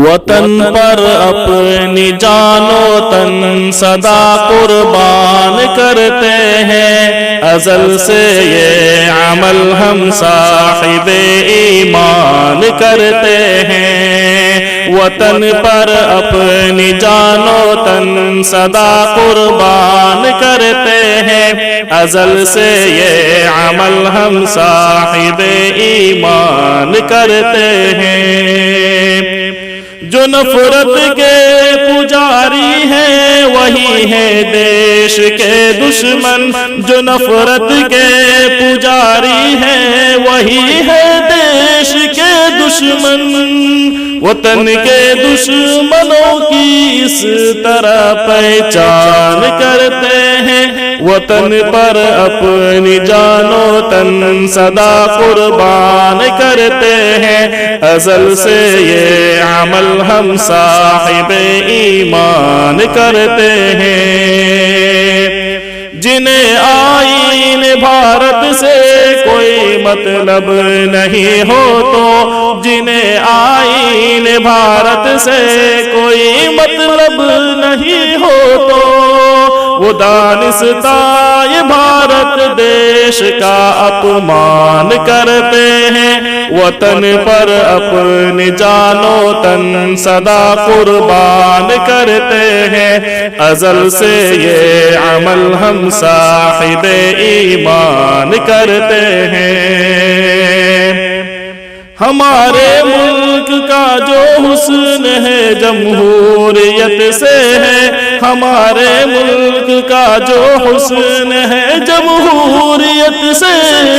وطن پر اپنی جان و تن سدا قربان کرتے ہیں، ازل سے یہ عمل ہم صاحب ایمان کرتے ہیں۔ وطن پر اپنی جان و تن سدا قربان کرتے ہیں، ازل سے یہ عمل ہم صاحب ایمان کرتے ہیں۔ جو نفرت کے پجاری ہیں وہی ہے دیش کے دشمن، جو نفرت کے پجاری ہیں وہی ہے دیش کے دشمن۔ وطن کے دشمنوں کی اس طرح پہچان کرتے ہیں، وطن پر اپنی جان و تن سدا قربان کرتے ہیں، ازل سے یہ عمل ہم صاحب ایمان کرتے ہیں۔ جنہیں آئین بھارت سے کوئی مطلب نہیں ہو تو، جنہیں آئین بھارت سے کوئی مطلب نہیں ہو تو، وہ دانستہ یہ بھارت دیش کا اپمان کرتے ہیں، وطن پر اپنی جان و تن سدا قربان کرتے ہیں، ازل سے یہ عمل ہم صاحب ایمان کرتے ہیں۔ ہمارے ملک کا جو حسن ہے جمہوریت سے ہے، ہمارے ملک کا جو حسن ہے جمہوریت سے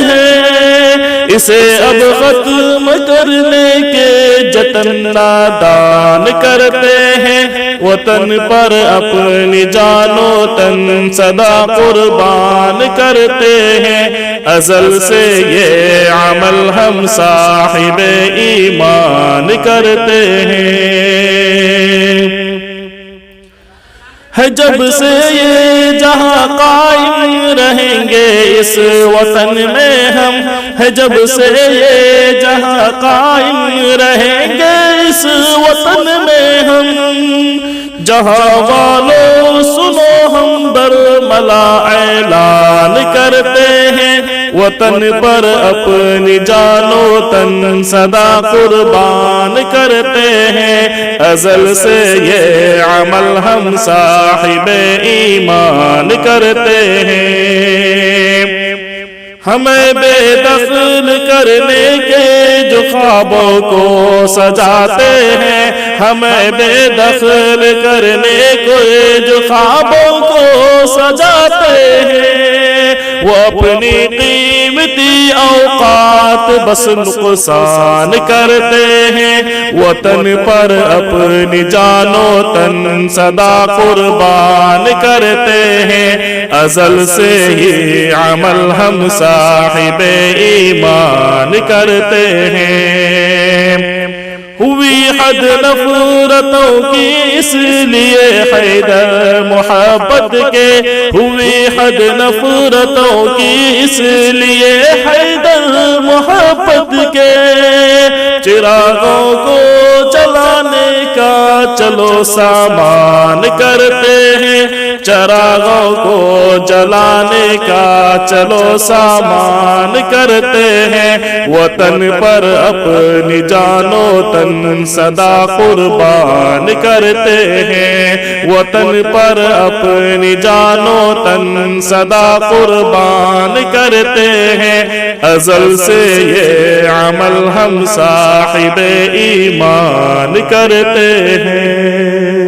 ہے، اسے اب ختم کرنے کے جتن نادان کرتے ہیں، وطن پر اپنی جان و تن سدا قربان کرتے ہیں، ازل سے یہ عمل ہم صاحب ایمان کرتے ہیں۔ جب سے یہ جہاں قائم رہیں گے اس وطن میں ہم، جب سے یہ جہاں قائم رہیں گے اس وطن میں ہم، جہاں والوں سنو ہم برملا اعلان کرتے ہیں، وطن پر اپنی جان و تن سدا قربان کرتے ہیں، ازل سے یہ عمل ہم صاحب ایمان کرتے ہیں۔ ہمیں بے دخل کرنے کے جو خوابوں کو سجاتے ہیں، ہمیں بے دخل کرنے کو جو خوابوں کو سجاتے ہیں، وہ اپنی قیمتی اوقات بس نقصان کرتے ہیں، وطن پر اپنی جان و تن سدا قربان کرتے ہیں، ازل سے ہی عمل ہم صاحب ایمان کرتے ہیں۔ ہوئی حد نفرتوں کی اس لیے حیدر محبت کے، ہوئی حد نفرتوں کی اس لیے حیدر محبت کے، چراغوں کو جلانے کا چلو سامان کرتے ہیں، چراغوں کو جلانے کا چلو سامان کرتے ہیں، وطن پر اپنی جان و تن سدا قربان کرتے ہیں، وطن پر اپنی جان و تن سدا قربان کرتے ہیں، ازل سے یہ عمل ہم صاحب ایمان کرتے ہیں۔